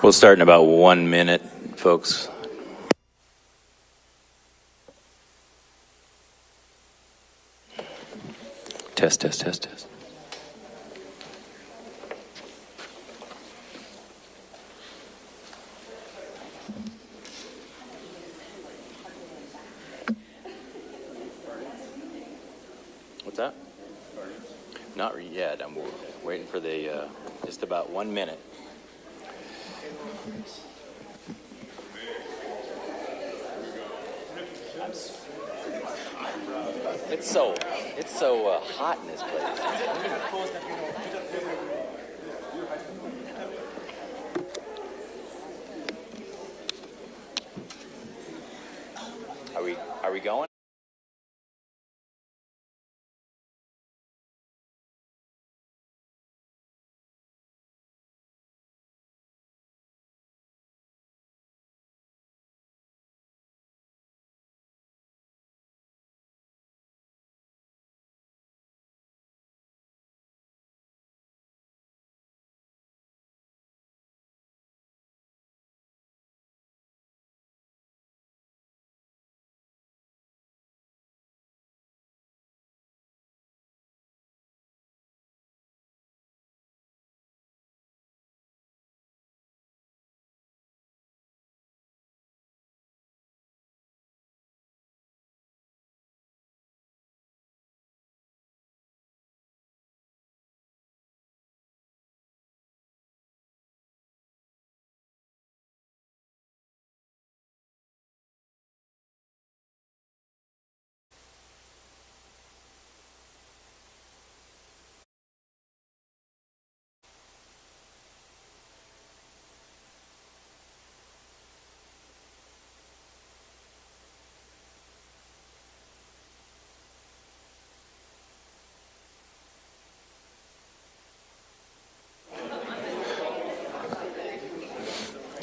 We'll start in about 1 minute, folks. Test, test, test, test. What's that? Not yet. I'm waiting for the just about 1 minute. It's so hot in this place. Are we going?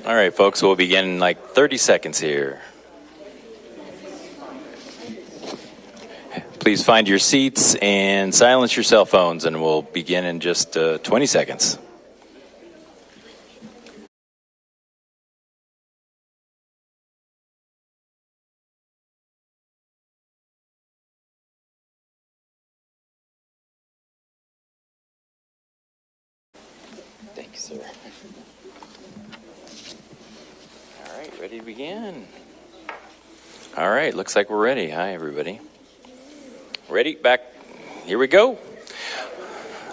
All right, folks, we'll begin in like 30 seconds here. Please find your seats and silence your cell phones, and we'll begin in just 20 seconds. Thank you, sir. All right, ready to begin. All right, looks like we're ready. Hi, everybody. Ready? Back. Here we go.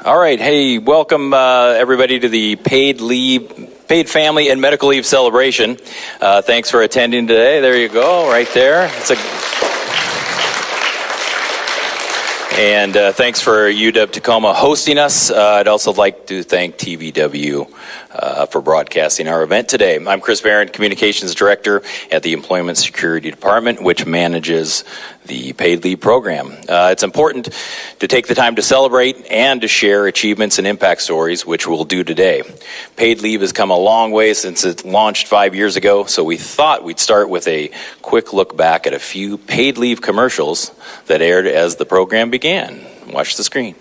All right. Hey, welcome everybody to the paid family and medical leave celebration. Thanks for attending today. There you go, right there. And thanks for UW Tacoma hosting us. I'd also like to thank TVW for broadcasting our event today. I'm Chris Barron, Communications Director at the Employment Security Department, which manages the paid leave program. It's important to take the time to celebrate and to share achievements and impact stories, which we'll do today. Paid leave has come a long way since it launched 5 years ago, so we thought we'd start with a quick look back at a few paid leave commercials that aired as the program began. Watch the screen.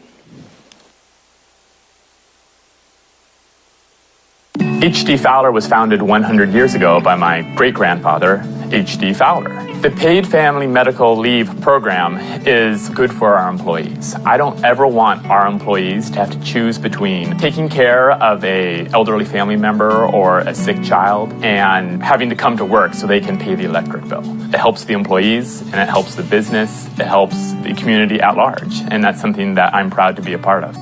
H.D. Fowler was founded 100 years ago by my great-grandfather, H.D. Fowler. The paid family medical leave program is good for our employees. I don't ever want our employees to have to choose between taking care of an elderly family member or a sick child and having to come to work so they can pay the electric bill. It helps the employees and it helps the business, it helps the community at large, and that's something that I'm proud to be a part of.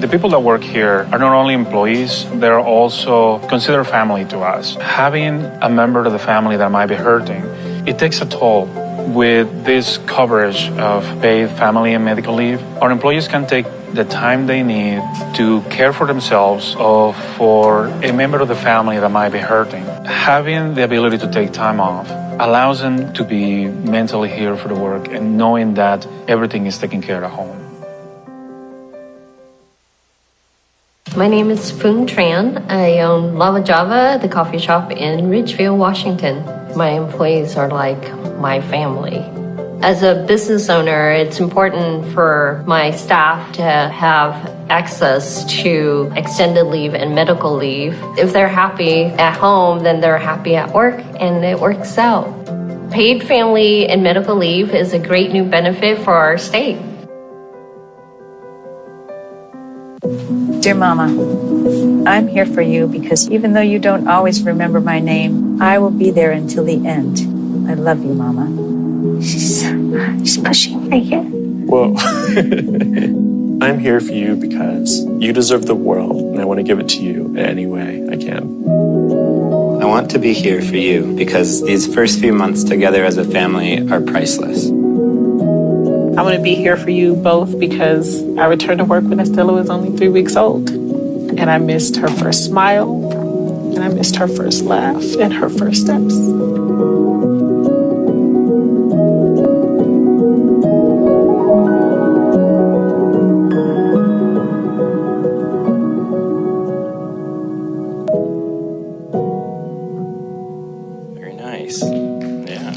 The people that work here are not only employees, they're also considered family to us. Having a member of the family that might be hurting, it takes a toll. With this coverage of paid family and medical leave, our employees can take the time they need to care for themselves or for a member of the family that might be hurting. Having the ability to take time off allows them to be mentally here for the work and knowing that everything is taken care of at home. My name is Phoon Tran. I own Lava Java, the coffee shop in Ridgeville, Washington. My employees are like my family. As a business owner, it's important for my staff to have access to extended leave and medical leave. If they're happy at home, then they're happy at work, and it works out. Paid family and medical leave is a great new benefit for our state. Dear Mama, I'm here for you because even though you don't always remember my name, I will be there until the end. I love you, Mama. She's pushing right here. Whoa. I'm here for you because you deserve the world, and I want to give it to you in any way I can. I want to be here for you because these first few months together as a family are priceless. I want to be here for you both because I returned to work when Estella was only 3 weeks old. And I missed her first smile, and I missed her first laugh and her first steps. Very nice. Yeah.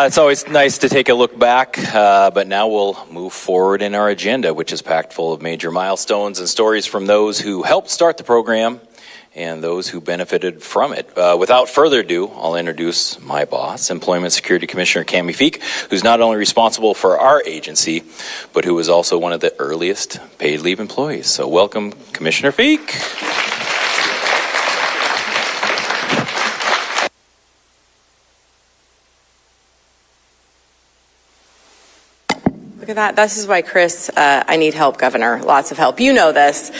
It's always nice to take a look back, but now we'll move forward in our agenda, which is packed full of major milestones and stories from those who helped start the program and those who benefited from it. Without further ado, I'll introduce my boss, Employment Security Commissioner Cami Feek, who's not only responsible for our agency, but who was also one of the earliest paid leave employees. So welcome, Commissioner Feek. Look at that. This is why, Chris, I need help, Governor. Lots of help. You know this.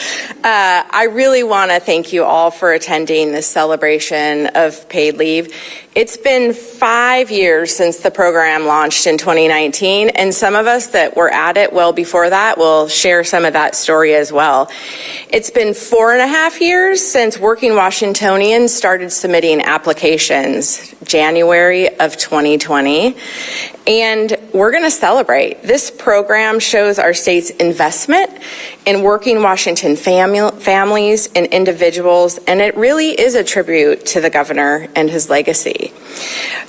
I really want to thank you all for attending this celebration of paid leave. It's been 5 years since the program launched in 2019, and some of us that were at it well before that will share some of that story as well. It's been 4.5 years since working Washingtonians started submitting applications, January of 2020. And we're going to celebrate. This program shows our state's investment in working Washington families and individuals, and it really is a tribute to the governor and his legacy.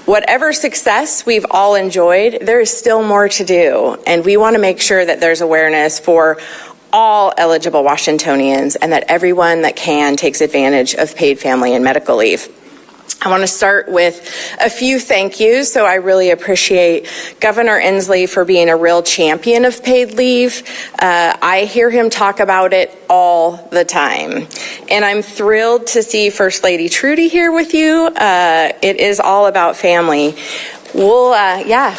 Whatever success we've all enjoyed, there is still more to do, and we want to make sure that there's awareness for all eligible Washingtonians and that everyone that can takes advantage of paid family and medical leave. I want to start with a few thank yous. So I really appreciate Governor Inslee for being a real champion of paid leave. I hear him talk about it all the time. And I'm thrilled to see First Lady Trudy here with you. It is all about family. We'll,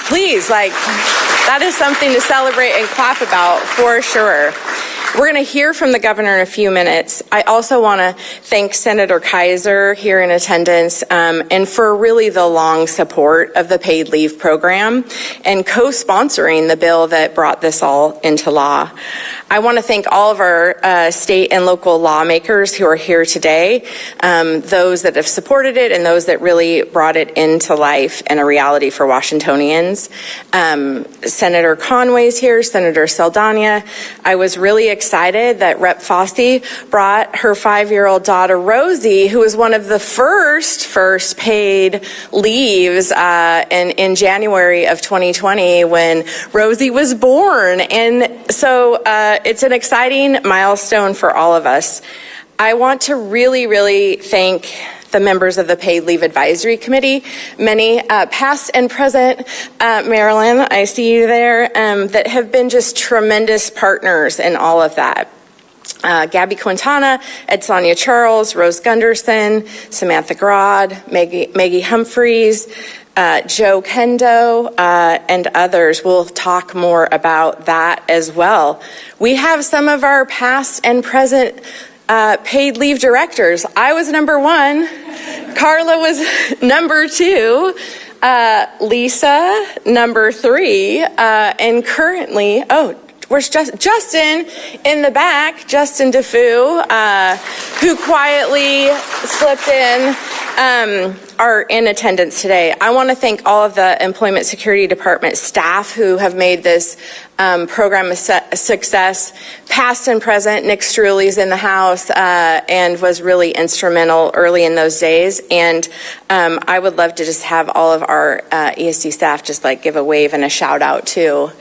please, that is something to celebrate and clap about for sure. We're going to hear from the governor in a few minutes. I also want to thank Senator Kaiser here in attendance and for really the long support of the paid leave program and co-sponsoring the bill that brought this all into law. I want to thank all of our state and local lawmakers who are here today, those that have supported it and those that really brought it into life and a reality for Washingtonians. Senator Conway's here, Senator Saldana. I was really excited that Rep. Fossey brought her 5-year-old daughter, Rosie, who was one of the first paid leaves in January of 2020 when Rosie was born. And so it's an exciting milestone for all of us. I want to really thank the members of the Paid Leave Advisory Committee, many past and present, Marilyn, I see you there, that have been just tremendous partners in all of that. Gabby Quintana, Ed Sonia Charles, Rose Gunderson, Samantha Grodd, Maggie Humphreys, Joe Kendo, and others. We'll talk more about that as well. We have some of our past and present paid leave directors. I was number 1. Carla was number 2. Lisa, number 3. And currently, where's Justin in the back, Justin DeFoo, who quietly slipped in, are in attendance today. I want to thank all of the Employment Security Department staff who have made this program a success, past and present. Nick Struley's in the house and was really instrumental early in those days. And I would love to just have all of our ESD staff just like give a wave and a shout out too.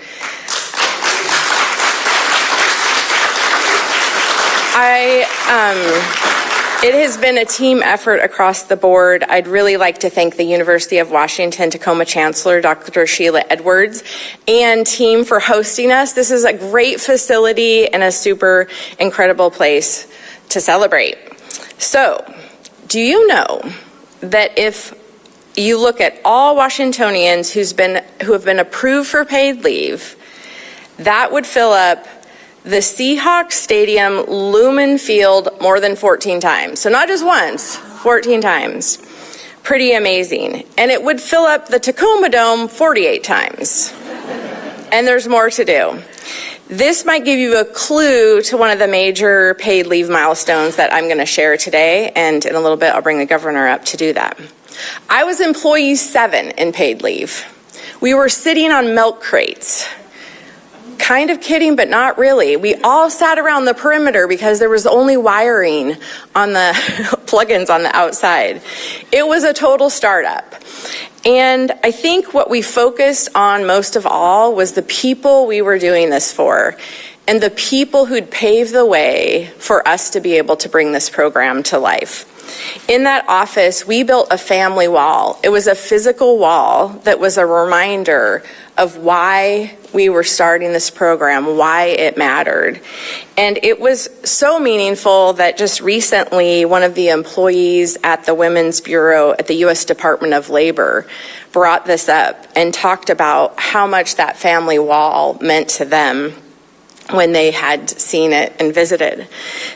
It has been a team effort across the board. I'd really like to thank the University of Washington Tacoma Chancellor, Dr. Sheila Edwards, and team for hosting us. This is a great facility and a super incredible place to celebrate. So, do you know that if you look at all Washingtonians who have been approved for paid leave, that would fill up the Seahawks Stadium Lumen Field more than 14 times. So not just once, 14 times. Pretty amazing. And it would fill up the Tacoma Dome 48 times. And there's more to do. This might give you a clue to one of the major paid leave milestones that I'm going to share today. And in a little bit, I'll bring the governor up to do that. I was employee 7 in paid leave. We were sitting on milk crates. Kind of kidding, but not really. We all sat around the perimeter because there was only wiring on the plugins on the outside. It was a total startup. And I think what we focused on most of all was the people we were doing this for and the people who'd paved the way for us to be able to bring this program to life. In that office, we built a family wall. It was a physical wall that was a reminder of why we were starting this program, why it mattered. And it was so meaningful that just recently, one of the employees at the Women's Bureau at the U.S. Department of Labor brought this up and talked about how much that family wall meant to them when they had seen it and visited.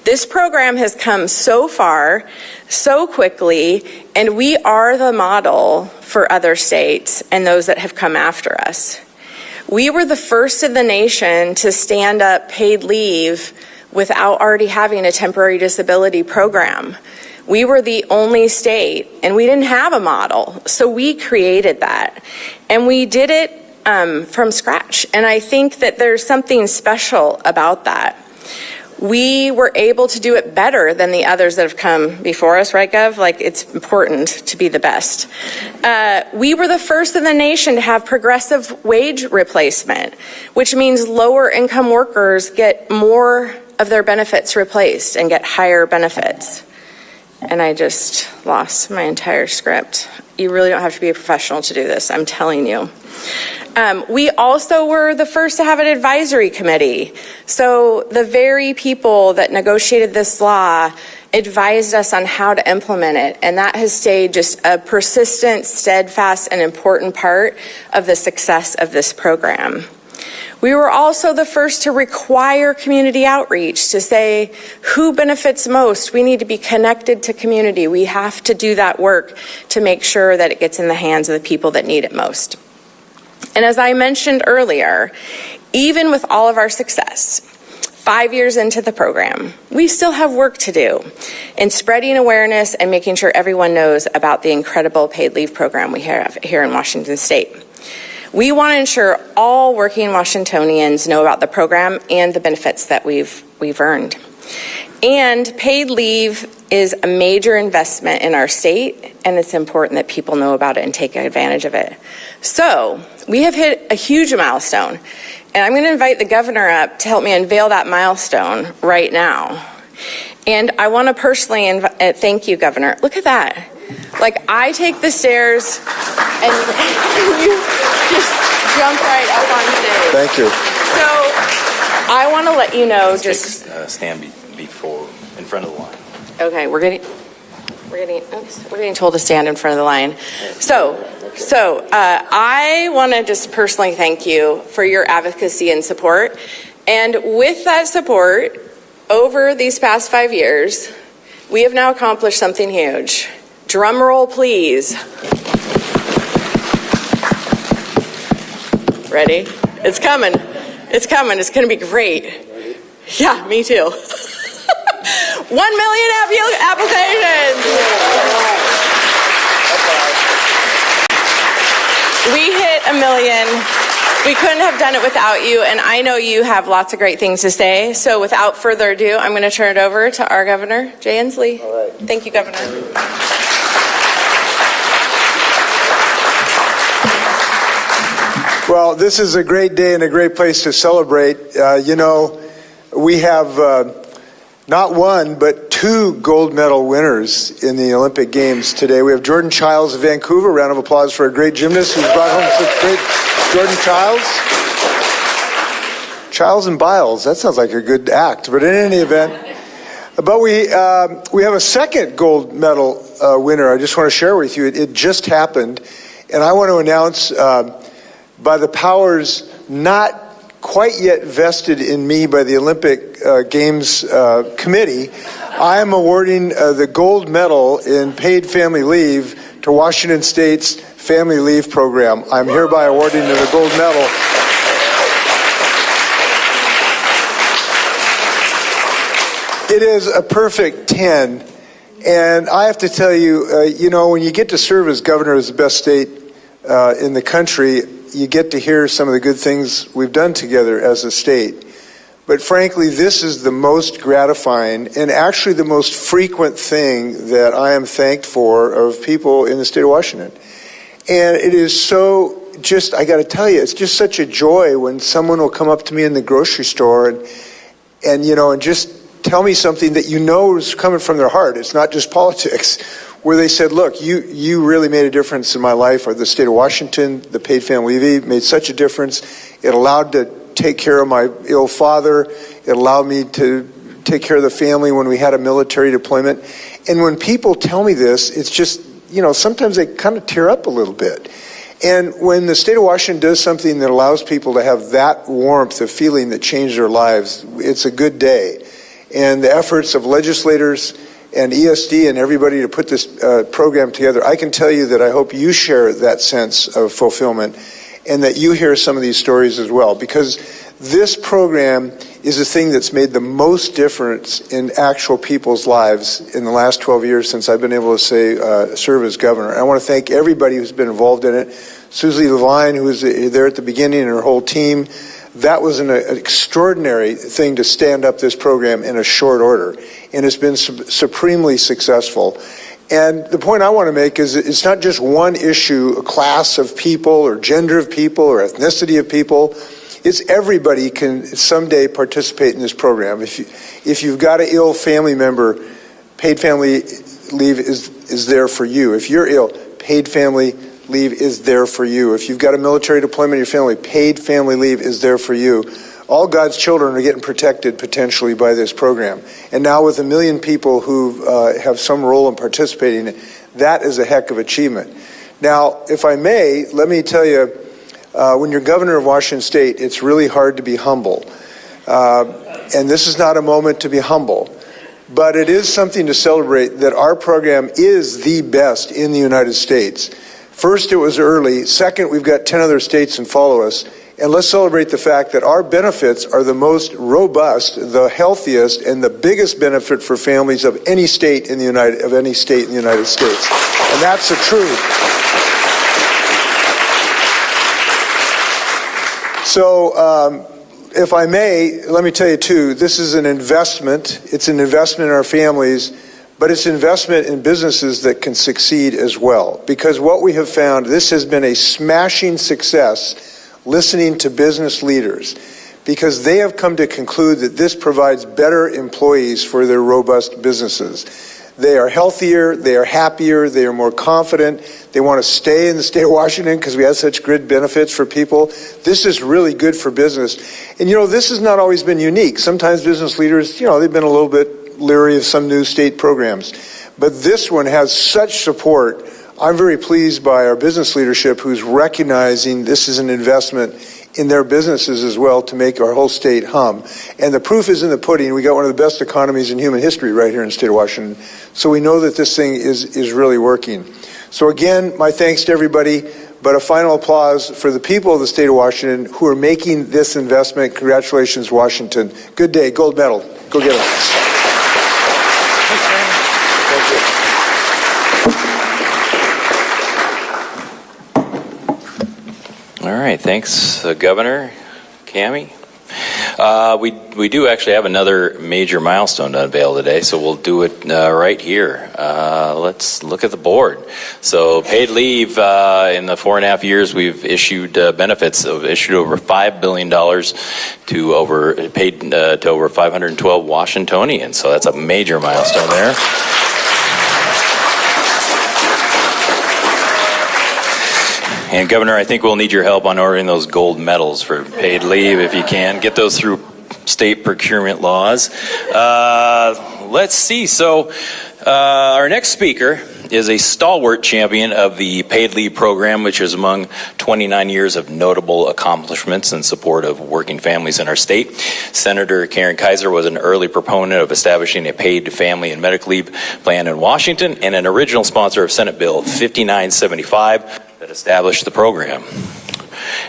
This program has come so far, so quickly, and we are the model for other states and those that have come after us. We were the first in the nation to stand up paid leave without already having a temporary disability program. We were the only state, and we didn't have a model, so we created that. And we did it from scratch. And I think that there's something special about that. We were able to do it better than the others that have come before us, right, Gov? Like, it's important to be the best. We were the first in the nation to have progressive wage replacement, which means lower income workers get more of their benefits replaced and get higher benefits. And I just lost my entire script. You really don't have to be a professional to do this, I'm telling you. We also were the first to have an advisory committee. So the very people that negotiated this law advised us on how to implement it. And that has stayed just a persistent, steadfast, and important part of the success of this program. We were also the first to require community outreach to say who benefits most. We need to be connected to community. We have to do that work to make sure that it gets in the hands of the people that need it most. And as I mentioned earlier, even with all of our success, 5 years into the program, we still have work to do in spreading awareness and making sure everyone knows about the incredible paid leave program we have here in Washington State. We want to ensure all working Washingtonians know about the program and the benefits that we've earned. And paid leave is a major investment in our state, and it's important that people know about it and take advantage of it. So we have hit a huge milestone, and I'm going to invite the governor up to help me unveil that milestone right now. And I want to personally thank you, Governor. Look at that. Like, I take the stairs, and you just jump right up on stage. Thank you. So I want to let you know, just stand before in front of the line. Okay, we're getting told to stand in front of the line. So I want to just personally thank you for your advocacy and support. And with that support, over these past 5 years, we have now accomplished something huge. Drum roll, please. Ready? It's coming. It's coming. It's going to be great. Yeah, me too. 1 million applications. We hit 1 million. We couldn't have done it without you, and I know you have lots of great things to say. So without further ado, I'm going to turn it over to our governor, Jay Inslee. All right. Thank you, Governor. Well, this is a great day and a great place to celebrate. We have not one, but 2 gold medal winners in the Olympic Games today. We have Jordan Childs of Vancouver. Round of applause for a great gymnast who's brought home such great. Jordan Childs and Biles. That sounds like a good act. But in any event, we have a second gold medal winner. I just want to share with you. It just happened, and I want to announce by the powers not quite yet vested in me by the Olympic Games Committee, I am awarding the gold medal in paid family leave to Washington State's Family Leave Program. I'm hereby awarding them the gold medal. It is a perfect 10, and I have to tell you, when you get to serve as governor of the best state in the country, you get to hear some of the good things we've done together as a state. But frankly, this is the most gratifying and actually the most frequent thing that I am thanked for of people in the state of Washington. And it is so I got to tell you, it's just such a joy when someone will come up to me in the grocery store and just tell me something that is coming from their heart. It's not just politics. Where they said, look, you really made a difference in my life, or the state of Washington, the paid family leave made such a difference. It allowed to take care of my ill father. It allowed me to take care of the family when we had a military deployment. And when people tell me this, it's just, sometimes they kind of tear up a little bit. And when the state of Washington does something that allows people to have that warmth of feeling that changed their lives, it's a good day. And the efforts of legislators and ESD and everybody to put this program together, I can tell you that I hope you share that sense of fulfillment and that you hear some of these stories as well, because this program is the thing that's made the most difference in actual people's lives in the last 12 years since I've been able to serve as governor. I want to thank everybody who's been involved in it. Susie Levine, who was there at the beginning, and her whole team. That was an extraordinary thing to stand up this program in a short order, and it's been supremely successful. And the point I want to make is it's not just one issue, a class of people or gender of people or ethnicity of people. It's everybody can someday participate in this program. If you've got an ill family member, paid family leave is there for you. If you're ill, paid family leave is there for you. If you've got a military deployment in your family, paid family leave is there for you. All God's children are getting protected potentially by this program. And now with 1 million people who have some role in participating, that is a heck of achievement. Now, if I may, let me tell you, when you're governor of Washington State, it's really hard to be humble. And this is not a moment to be humble. But it is something to celebrate that our program is the best in the United States. First, it was early. Second, we've got 10 other states that follow us. And let's celebrate the fact that our benefits are the most robust, the healthiest, and the biggest benefit for families of any state in the United States. And that's the truth. So, if I may, let me tell you too, this is an investment. It's an investment in our families. But it's investment in businesses that can succeed as well. Because what we have found, this has been a smashing success listening to business leaders, because they have come to conclude that this provides better employees for their robust businesses. They are healthier, they are happier, they are more confident, they want to stay in the state of Washington because we have such good benefits for people. This is really good for business. And this has not always been unique. Sometimes business leaders, they've been a little bit leery of some new state programs. But this one has such support. I'm very pleased by our business leadership who's recognizing this is an investment in their businesses as well to make our whole state hum. And the proof is in the pudding. We got one of the best economies in human history right here in the state of Washington. So we know that this thing is really working. So again, my thanks to everybody. but a final applause for the people of the state of Washington who are making this investment. Congratulations, Washington. Good day. Gold medal. Go get it. All right, thanks, Governor Cammie. We do actually have another major milestone to unveil today, so we'll do it right here. Let's look at the board. So paid leave, in the 4.5 years we've issued benefits, issued over $5 billion to over 512 Washingtonians. So that's a major milestone there. And Governor, I think we'll need your help on ordering those gold medals for paid leave if you can. Get those through state procurement laws. Let's see. So our next speaker is a stalwart champion of the paid leave program, which is among 29 years of notable accomplishments in support of working families in our state. Senator Karen Kaiser was an early proponent of establishing a paid family and medical leave plan in Washington and an original sponsor of Senate Bill 5975 that established the program.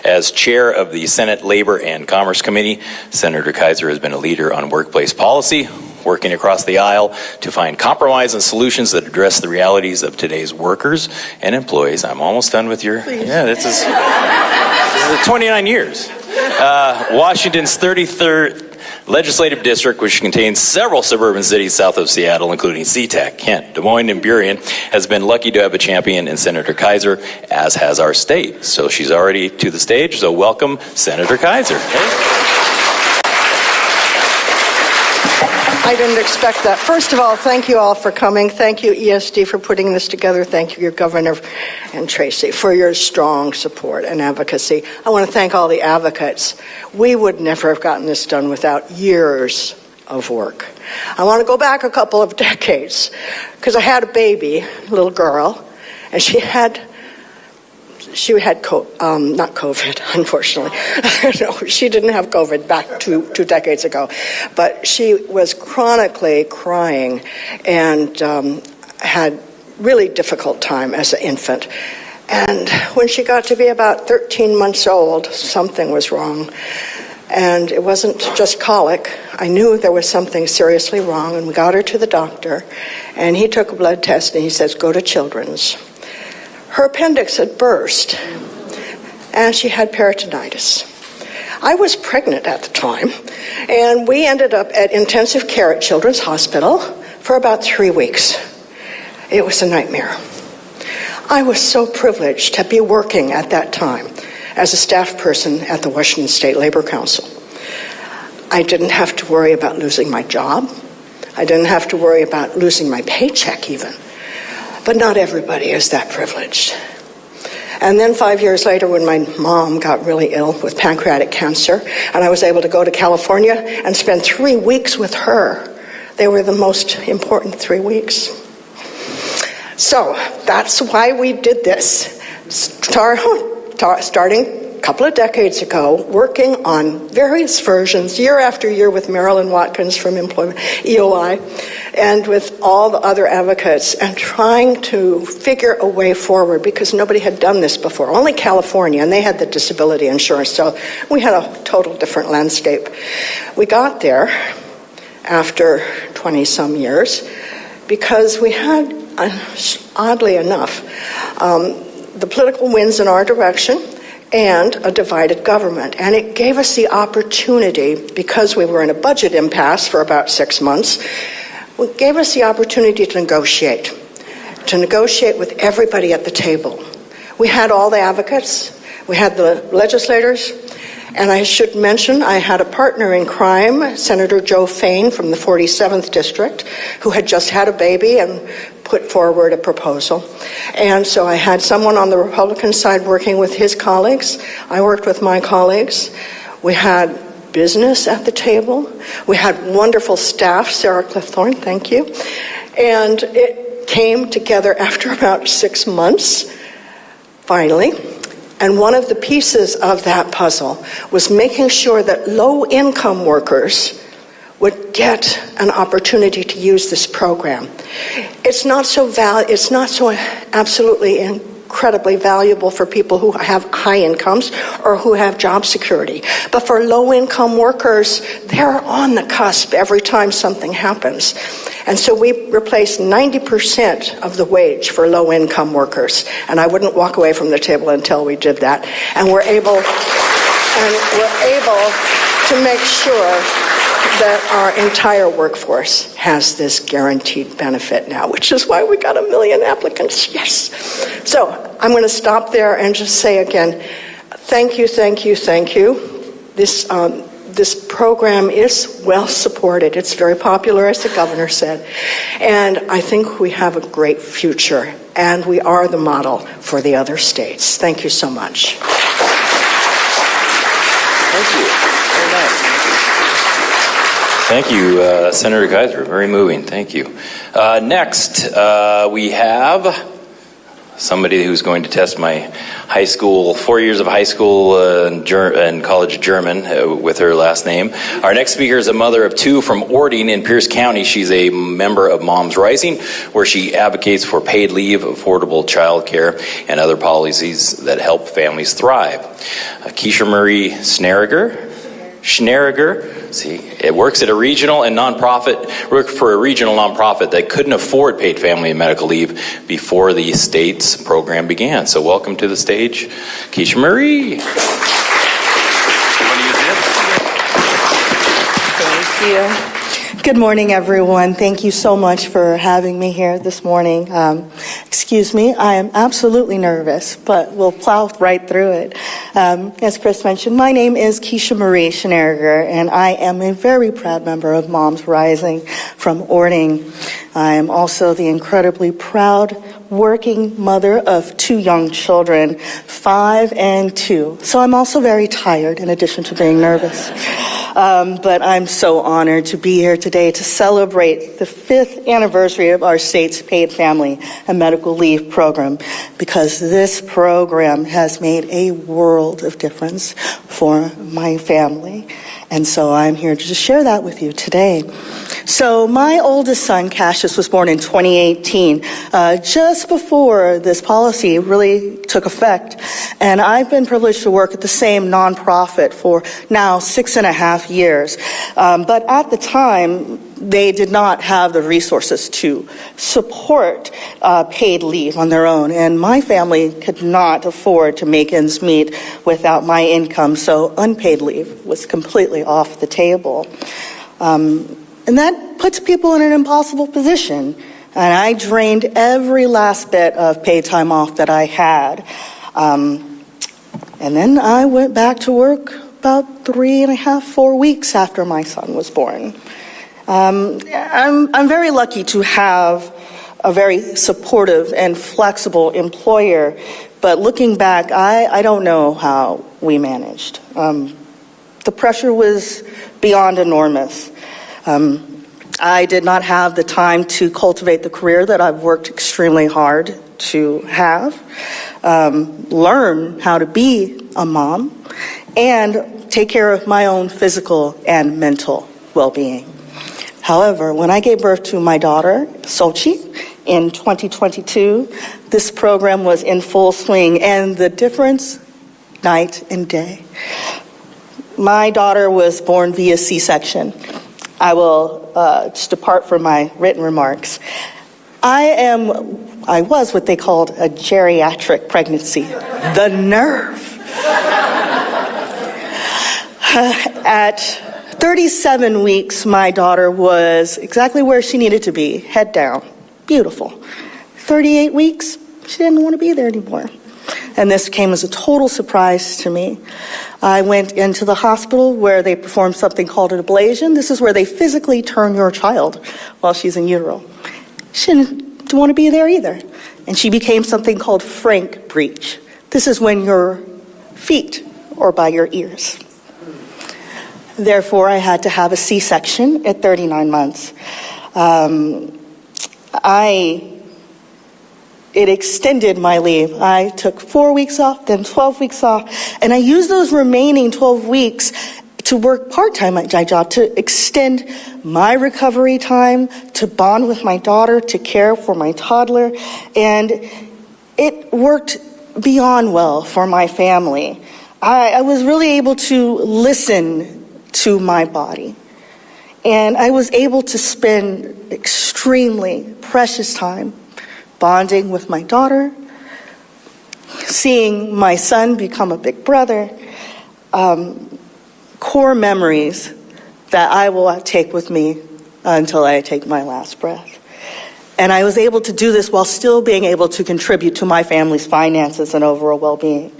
As chair of the Senate Labor and Commerce Committee, Senator Kaiser has been a leader on workplace policy, working across the aisle to find compromise and solutions that address the realities of today's workers and employees. I'm almost done with your... Yeah, this is 29 years. Washington's 33rd legislative district, which contains several suburban cities south of Seattle, including SeaTac, Kent, Des Moines, and Burien, has been lucky to have a champion in Senator Kaiser, as has our state. So she's already to the stage, so welcome, Senator Kaiser. I didn't expect that. First of all, thank you all for coming. Thank you, ESD, for putting this together. Thank you, your Governor and Tracy, for your strong support and advocacy. I want to thank all the advocates. We would never have gotten this done without years of work. I want to go back a couple of decades, because I had a baby, a little girl, and she had not COVID, unfortunately. No, she didn't have COVID back two decades ago. But she was chronically crying and had really difficult time as an infant. And when she got to be about 13 months old, something was wrong. And it wasn't just colic. I knew there was something seriously wrong, and we got her to the doctor. And he took a blood test, and he says, go to Children's. Her appendix had burst, and she had peritonitis. I was pregnant at the time, and we ended up at intensive care at Children's Hospital for about 3 weeks. It was a nightmare. I was so privileged to be working at that time as a staff person at the Washington State Labor Council. I didn't have to worry about losing my job. I didn't have to worry about losing my paycheck even. But not everybody is that privileged. And then 5 years later, when my mom got really ill with pancreatic cancer, and I was able to go to California and spend 3 weeks with her, they were the most important 3 weeks. So that's why we did this. Starting a couple of decades ago, working on various versions, year after year, with Marilyn Watkins from Employment EOI, and with all the other advocates, and trying to figure a way forward, because nobody had done this before. Only California, and they had the disability insurance, so we had a total different landscape. We got there after 20-some years because we had, oddly enough, the political winds in our direction and a divided government. And it gave us the opportunity, because we were in a budget impasse for about 6 months, it gave us the opportunity to negotiate with everybody at the table. We had all the advocates, we had the legislators, and I should mention I had a partner in crime, Senator Joe Fain from the 47th District, who had just had a baby and put forward a proposal. And so I had someone on the Republican side working with his colleagues. I worked with my colleagues. We had business at the table. We had wonderful staff, Sarah Cliffthorne, thank you. And it came together after about 6 months, finally. And one of the pieces of that puzzle was making sure that low-income workers would get an opportunity to use this program. It's not so absolutely incredibly valuable for people who have high incomes or who have job security. But for low-income workers, they're on the cusp every time something happens. And so we replaced 90% of the wage for low-income workers. And I wouldn't walk away from the table until we did that. And we're able to make sure that our entire workforce has this guaranteed benefit now, which is why we got 1 million applicants. Yes. So I'm going to stop there and just say again, thank you, thank you, thank you. This program is well supported. It's very popular, as the governor said. And I think we have a great future, and we are the model for the other states. Thank you so much. Thank you. Very nice. Thank you, Senator Kaiser. Very moving. Thank you. Next, we have somebody who's going to test my 4 years of high school and college German with her last name. Our next speaker is a mother of 2 from Ording in Pierce County. She's a member of Moms Rising, where she advocates for paid leave, affordable child care, and other policies that help families thrive. Keisha Marie Schneriger. See, it works at a regional and worked for a regional nonprofit that couldn't afford paid family and medical leave before the state's program began. So welcome to the stage, Keisha Marie. Thank you. Good morning, everyone. Thank you so much for having me here this morning. Excuse me, I am absolutely nervous, but we'll plow right through it. As Chris mentioned, my name is Keisha Marie Schneriger, and I am a very proud member of Moms Rising from Ording. I am also the incredibly proud working mother of 2 young children, 5 and 2. So I'm also very tired, in addition to being nervous. But I'm so honored to be here today to celebrate the 5th anniversary of our state's paid family and medical leave program, because this program has made a world of difference for my family. And so I'm here to just share that with you today. So my oldest son, Cassius, was born in 2018, just before this policy really took effect. And I've been privileged to work at the same nonprofit for now 6.5 years. But at the time, they did not have the resources to support paid leave on their own. And my family could not afford to make ends meet without my income, so unpaid leave was completely off the table. And that puts people in an impossible position. And I drained every last bit of paid time off that I had. And then I went back to work about 3.5, 4 weeks after my son was born. I'm very lucky to have a very supportive and flexible employer, but looking back, I don't know how we managed. The pressure was beyond enormous. I did not have the time to cultivate the career that I've worked extremely hard to have, learn how to be a mom, and take care of my own physical and mental well-being. However, when I gave birth to my daughter, Sochi, in 2022, this program was in full swing, and the difference, night and day. My daughter was born via C-section. I will just depart from my written remarks. I was what they called a geriatric pregnancy. The nerve. At 37 weeks, my daughter was exactly where she needed to be, head down. Beautiful. 38 weeks, she didn't want to be there anymore. And this came as a total surprise to me. I went into the hospital where they performed something called an ablation. This is where they physically turn your child while she's in utero. She didn't want to be there either. And she became something called frank breech. This is when your feet are by your ears. Therefore, I had to have a C-section at 39 months. It extended my leave. I took 4 weeks off, then 12 weeks off, and I used those remaining 12 weeks to work part-time at my job, to extend my recovery time, to bond with my daughter, to care for my toddler. And it worked beyond well for my family. I was really able to listen to my body. And I was able to spend extremely precious time bonding with my daughter, seeing my son become a big brother, core memories that I will take with me until I take my last breath. And I was able to do this while still being able to contribute to my family's finances and overall well-being.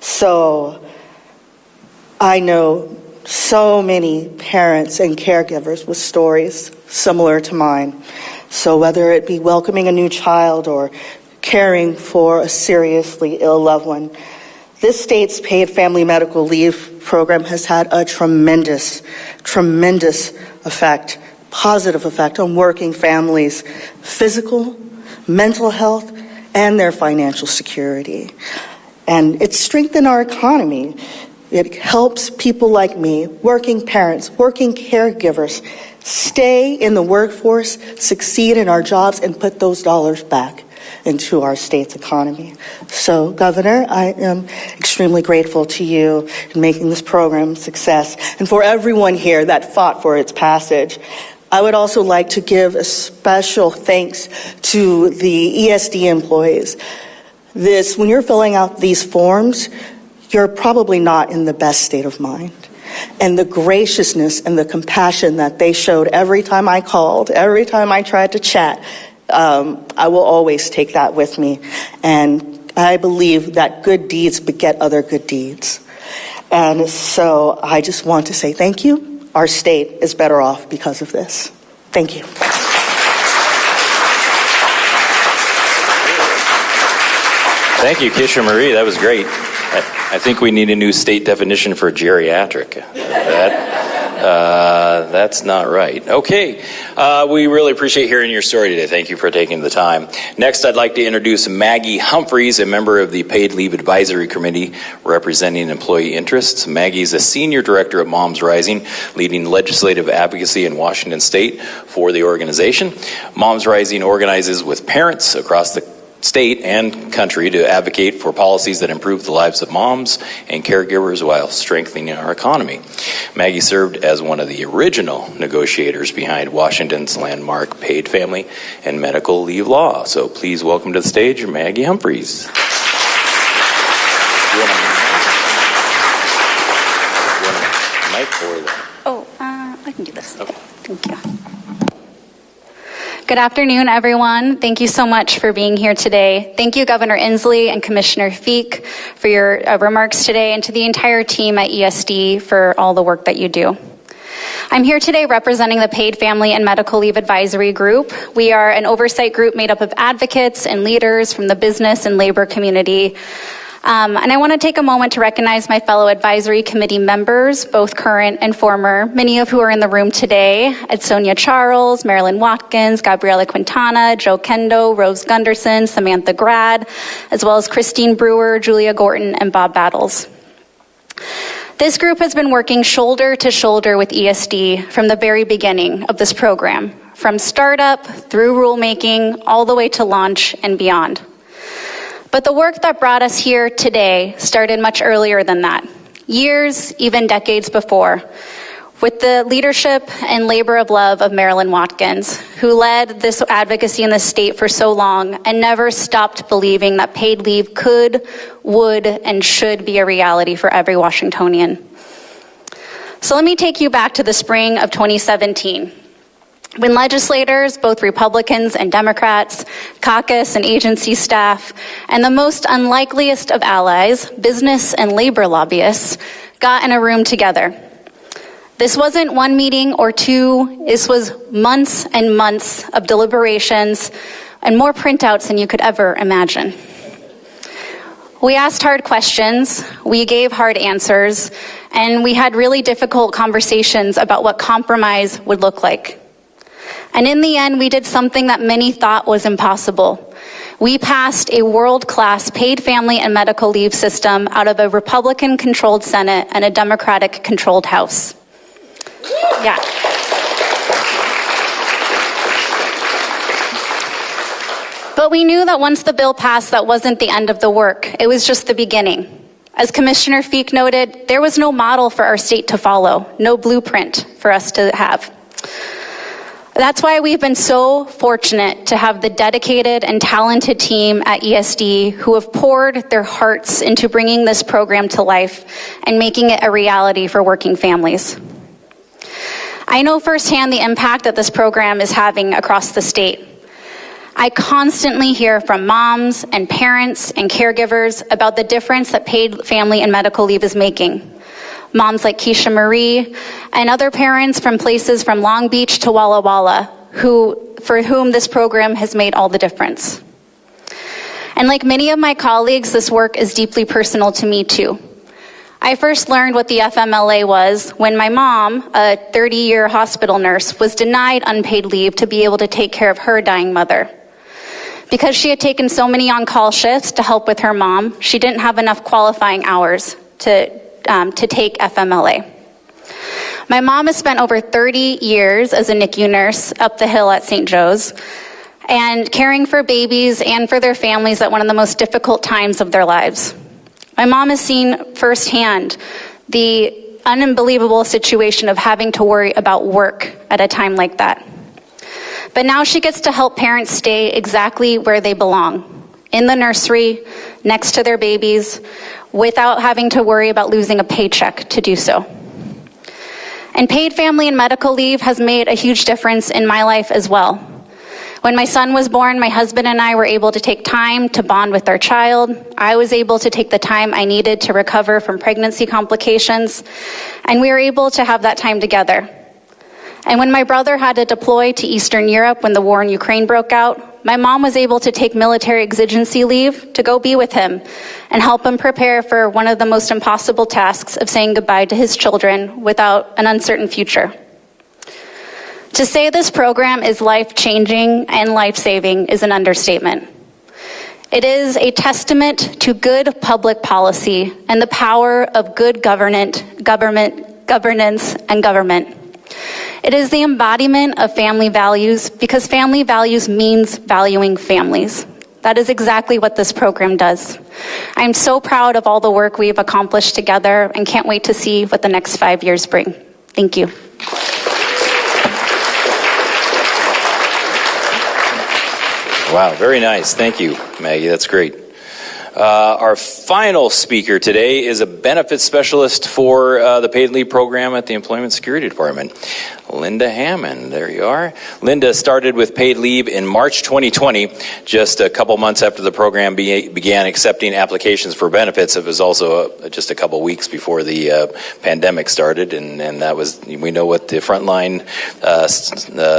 So I know so many parents and caregivers with stories similar to mine. So whether it be welcoming a new child or caring for a seriously ill loved one, this state's paid family medical leave program has had a tremendous effect, positive effect on working families' physical, mental health, and their financial security. And it's strengthened our economy. It helps people like me, working parents, working caregivers, stay in the workforce, succeed in our jobs, and put those dollars back into our state's economy. So, Governor, I am extremely grateful to you in making this program a success, and for everyone here that fought for its passage. I would also like to give a special thanks to the ESD employees. When you're filling out these forms, you're probably not in the best state of mind. And the graciousness and the compassion that they showed every time I called, every time I tried to chat, I will always take that with me. And I believe that good deeds beget other good deeds. And so I just want to say thank you. Our state is better off because of this. Thank you. Thank you, Kisha Marie. That was great. I think we need a new state definition for geriatric. That's not right. Okay. We really appreciate hearing your story today. Thank you for taking the time. Next, I'd like to introduce Maggie Humphreys, a member of the Paid Leave Advisory Committee representing employee interests. Maggie is a senior director at Moms Rising, leading legislative advocacy in Washington State for the organization. Moms Rising organizes with parents across the state and country to advocate for policies that improve the lives of moms and caregivers while strengthening our economy. Maggie served as one of the original negotiators behind Washington's landmark paid family and medical leave law. So please welcome to the stage Maggie Humphreys. I can do this. Okay. Thank you. Good afternoon, everyone. Thank you so much for being here today. Thank you, Governor Inslee and Commissioner Feek, for your remarks today, and to the entire team at ESD for all the work that you do. I'm here today representing the Paid Family and Medical Leave Advisory Group. We are an oversight group made up of advocates and leaders from the business and labor community. And I want to take a moment to recognize my fellow advisory committee members, both current and former, many of who are in the room today: Edsonia Charles, Marilyn Watkins, Gabriela Quintana, Joe Kendo, Rose Gunderson, Samantha Grad, as well as Christine Brewer, Julia Gorton, and Bob Battles. This group has been working shoulder to shoulder with ESD from the very beginning of this program, from startup through rulemaking, all the way to launch and beyond. But the work that brought us here today started much earlier than that, years, even decades before, with the leadership and labor of love of Marilyn Watkins, who led this advocacy in the state for so long and never stopped believing that paid leave could, would, and should be a reality for every Washingtonian. So let me take you back to the spring of 2017. When legislators, both Republicans and Democrats, caucus and agency staff, and the most unlikeliest of allies, business and labor lobbyists, got in a room together. This wasn't one meeting or two, this was months and months of deliberations and more printouts than you could ever imagine. We asked hard questions, we gave hard answers, and we had really difficult conversations about what compromise would look like. And in the end, we did something that many thought was impossible. We passed a world-class paid family and medical leave system out of a Republican-controlled Senate and a Democratic-controlled House. Yeah. But we knew that once the bill passed, that wasn't the end of the work. It was just the beginning. As Commissioner Feek noted, there was no model for our state to follow, no blueprint for us to have. That's why we've been so fortunate to have the dedicated and talented team at ESD who have poured their hearts into bringing this program to life and making it a reality for working families. I know firsthand the impact that this program is having across the state. I constantly hear from moms and parents and caregivers about the difference that paid family and medical leave is making. Moms like Keisha Marie and other parents from places from Long Beach to Walla Walla for whom this program has made all the difference. And like many of my colleagues, this work is deeply personal to me too. I first learned what the FMLA was when my mom, a 30-year hospital nurse, was denied unpaid leave to be able to take care of her dying mother. Because she had taken so many on-call shifts to help with her mom, she didn't have enough qualifying hours to take FMLA. My mom has spent over 30 years as a NICU nurse up the hill at St. Joe's and caring for babies and for their families at one of the most difficult times of their lives. My mom has seen firsthand the unbelievable situation of having to worry about work at a time like that. But now she gets to help parents stay exactly where they belong, in the nursery, next to their babies, without having to worry about losing a paycheck to do so. And paid family and medical leave has made a huge difference in my life as well. When my son was born, my husband and I were able to take time to bond with our child. I was able to take the time I needed to recover from pregnancy complications, and we were able to have that time together. And when my brother had to deploy to Eastern Europe when the war in Ukraine broke out, my mom was able to take military exigency leave to go be with him and help him prepare for one of the most impossible tasks of saying goodbye to his children without an uncertain future. To say this program is life-changing and life-saving is an understatement. It is a testament to good public policy and the power of good governance and government. It is the embodiment of family values because family values means valuing families. That is exactly what this program does. I'm so proud of all the work we've accomplished together and can't wait to see what the next 5 years bring. Thank you. Wow, very nice. Thank you, Maggie. That's great. Our final speaker today is a benefits specialist for the paid leave program at the Employment Security Department, Linda Hammond. There you are. Linda started with paid leave in March 2020, just a couple months after the program began accepting applications for benefits. It was also just a couple weeks before the pandemic started, and that was, we know what the frontline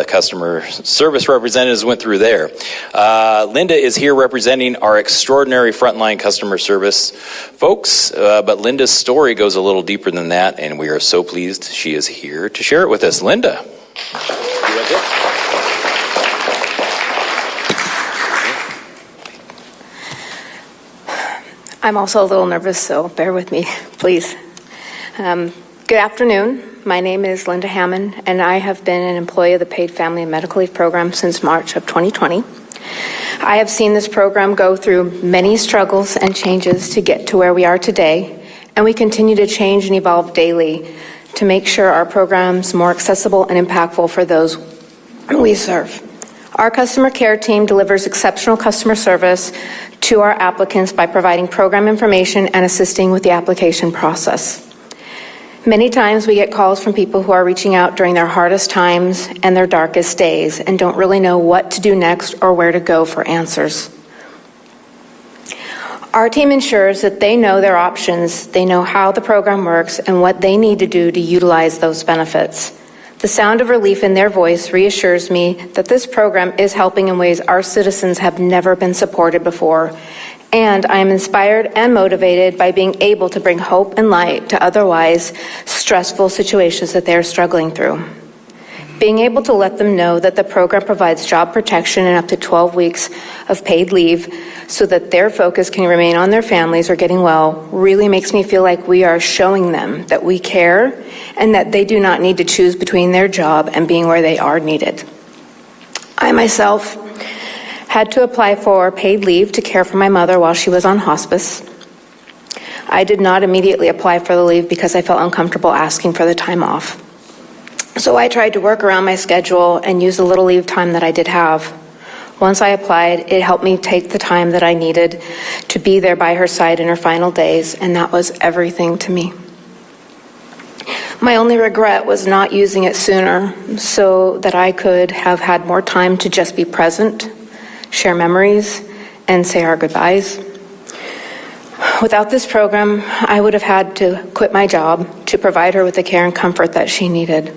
customer service representatives went through there. Linda is here representing our extraordinary frontline customer service folks, but Linda's story goes a little deeper than that, and we are so pleased she is here to share it with us. Linda. I'm also a little nervous, so bear with me, please. Good afternoon. My name is Linda Hammond, and I have been an employee of the Paid Family and Medical Leave Program since March of 2020. I have seen this program go through many struggles and changes to get to where we are today, and we continue to change and evolve daily to make sure our program's more accessible and impactful for those we serve. Our customer care team delivers exceptional customer service to our applicants by providing program information and assisting with the application process. Many times we get calls from people who are reaching out during their hardest times and their darkest days and don't really know what to do next or where to go for answers. Our team ensures that they know their options, they know how the program works, and what they need to do to utilize those benefits. The sound of relief in their voice reassures me that this program is helping in ways our citizens have never been supported before, and I am inspired and motivated by being able to bring hope and light to otherwise stressful situations that they are struggling through. Being able to let them know that the program provides job protection and up to 12 weeks of paid leave so that their focus can remain on their families or getting well really makes me feel like we are showing them that we care and that they do not need to choose between their job and being where they are needed. I myself had to apply for paid leave to care for my mother while she was on hospice. I did not immediately apply for the leave because I felt uncomfortable asking for the time off. So I tried to work around my schedule and use the little leave time that I did have. Once I applied, it helped me take the time that I needed to be there by her side in her final days, and that was everything to me. My only regret was not using it sooner so that I could have had more time to just be present, share memories, and say our goodbyes. Without this program, I would have had to quit my job to provide her with the care and comfort that she needed.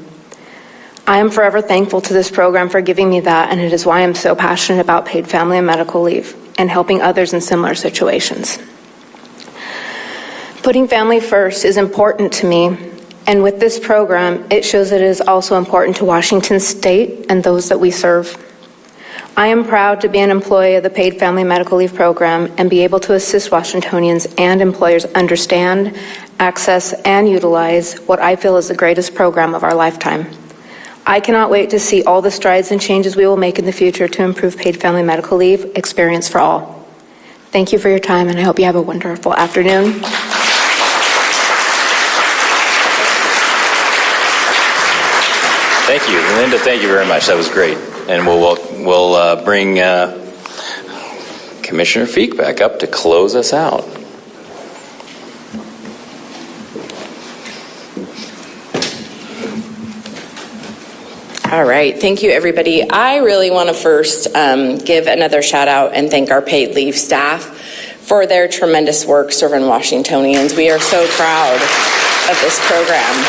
I am forever thankful to this program for giving me that, and it is why I'm so passionate about paid family and medical leave and helping others in similar situations. Putting family first is important to me, and with this program, it shows that it is also important to Washington State and those that we serve. I am proud to be an employee of the Paid Family Medical Leave Program and be able to assist Washingtonians and employers understand, access, and utilize what I feel is the greatest program of our lifetime. I cannot wait to see all the strides and changes we will make in the future to improve paid family medical leave experience for all. Thank you for your time, and I hope you have a wonderful afternoon. Thank you, Linda. Thank you very much. That was great. And we'll bring Commissioner Feek back up to close us out. All right. Thank you, everybody. I really want to first give another shout out and thank our paid leave staff for their tremendous work serving Washingtonians. We are so proud of this program.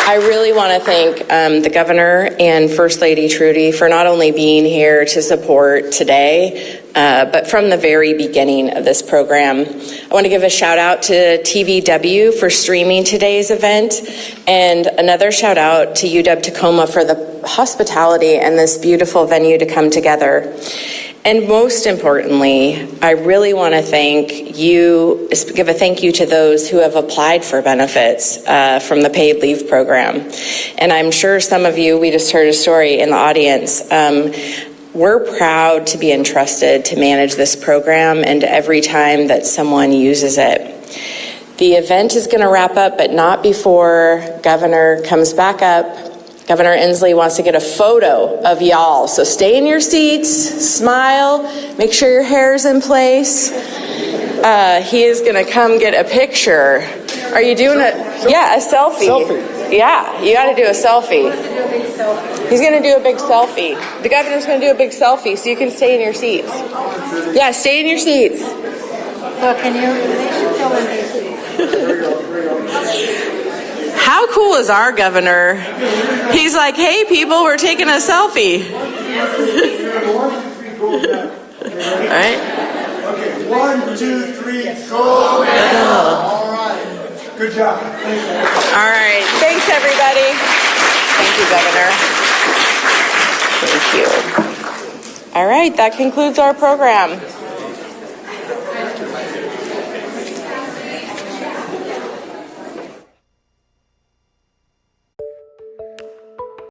I really want to thank the Governor and First Lady Trudy for not only being here to support today, but from the very beginning of this program. I want to give a shout out to TVW for streaming today's event, and another shout out to UW-Tacoma for the hospitality and this beautiful venue to come together. And most importantly, I really want to give a thank you to those who have applied for benefits from the paid leave program. And I'm sure some of you, we just heard a story in the audience, we're proud to be entrusted to manage this program and every time that someone uses it. The event is going to wrap up, but not before Governor comes back up. Governor Inslee wants to get a photo of y'all. So stay in your seats, smile, make sure your hair's in place. He is going to come get a picture. Are you doing a selfie? Yeah, you got to do a selfie. He's going to do a big selfie. The governor's going to do a big selfie so you can stay in your seats. Yeah, stay in your seats. So can you fill in these seats? How cool is our governor? He's like, hey, people, we're taking a selfie. All right. Okay, 1, 2, 3, go. All right. Good job. All right. Thanks, everybody. Thank you, Governor. Thank you. All right. That concludes our program.